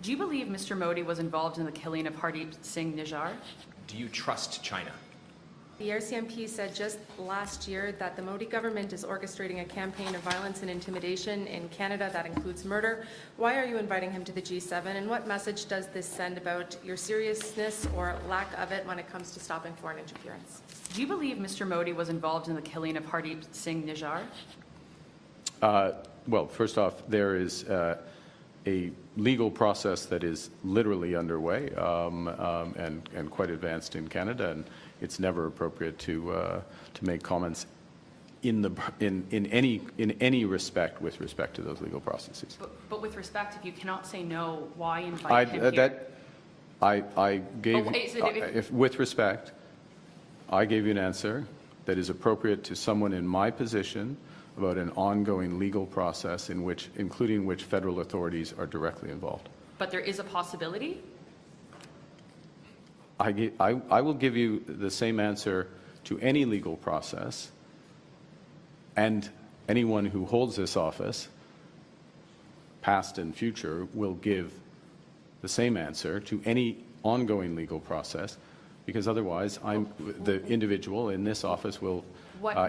Do you believe Mr. Modi was involved in the killing of Hardeep Singh Nijjar? Do you trust China? The RCMP said just last year that the Modi government is orchestrating a campaign of violence and intimidation in Canada that includes murder. Why are you inviting him to the G7, and what message does this send about your seriousness or lack of it when it comes to stopping foreign interference? Do you believe Mr. Modi was involved in the killing of Hardeep Singh Nijjar? Well, first off, there is a legal process that is literally underway and quite advanced in Canada, and it's never appropriate to make comments in any respect with respect to those legal processes. But with respect, if you cannot say no, why invite him here? I gave with respect, I gave you an answer that is appropriate to someone in my position about an ongoing legal process including which federal authorities are directly involved. But there is a possibility? I will give you the same answer to any legal process, and anyone who holds this office, past and future, will give the same answer to any ongoing legal process, because otherwise the individual in this office will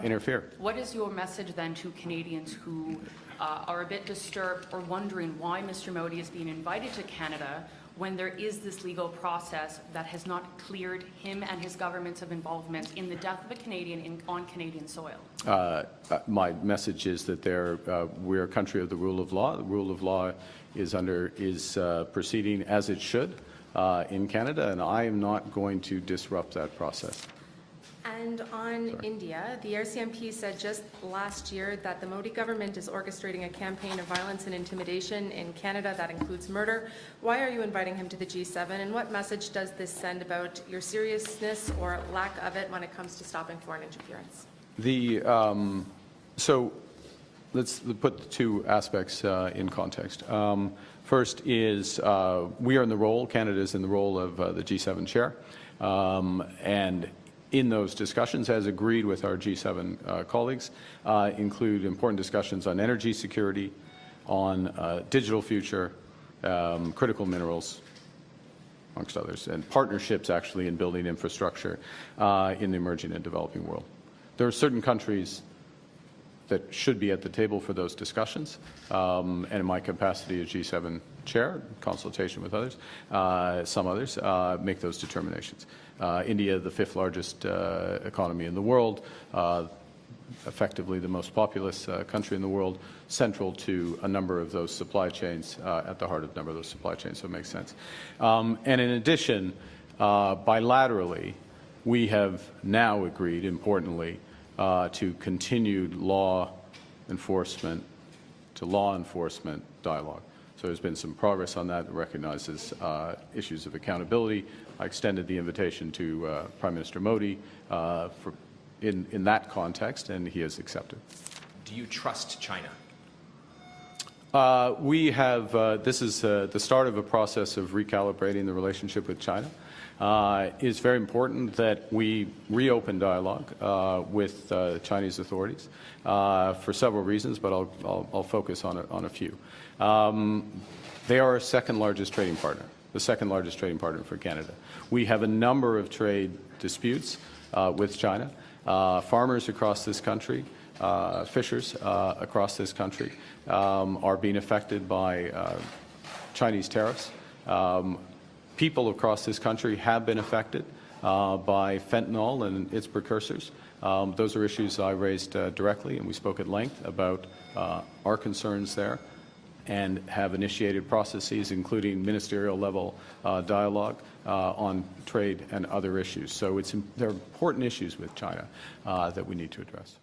interfere. What is your message then to Canadians who are a bit disturbed or wondering why Mr. Modi is being invited to Canada when there is this legal process that has not cleared him and his governments of involvement in the death of a Canadian on Canadian soil? My message is that we're a country of the rule of law. The rule of law is proceeding as it should in Canada, and I am not going to disrupt that process. And on India, the RCMP said just last year that the Modi government is orchestrating a campaign of violence and intimidation in Canada that includes murder. Why are you inviting him to the G7, and what message does this send about your seriousness or lack of it when it comes to stopping foreign interference? So let's put the two aspects in context. First is we are in the role, Canada is in the role of the G7 chair, and in those discussions, as agreed with our G7 colleagues, include important discussions on energy security, on digital future, critical minerals, amongst others, and partnerships actually in building infrastructure in the emerging and developing world. There are certain countries that should be at the table for those discussions, and in my capacity as G7 chair, in consultation with others, some others, make those determinations. India, the 5th largest economy in the world, effectively the most populous country in the world, central to a number of those supply chains, at the heart of a number of those supply chains, so it makes sense. And in addition, bilaterally, we have now agreed, importantly, to continued law enforcement dialogue. So there's been some progress on that. It recognizes issues of accountability. I extended the invitation to Prime Minister Modi in that context, and he has accepted. Do you trust China? We have, this is the start of a process of recalibrating the relationship with China. It's very important that we reopen dialogue with Chinese authorities for several reasons, but I'll focus on a few. They are our second largest trading partner, the second largest trading partner for Canada. We have a number of trade disputes with China. Farmers across this country, fishers across this country are being affected by Chinese tariffs. People across this country have been affected by fentanyl and its precursors. Those are issues I raised directly, and we spoke at length about our concerns there, and have initiated processes, including ministerial level dialogue on trade and other issues. So there are important issues with China that we need to address.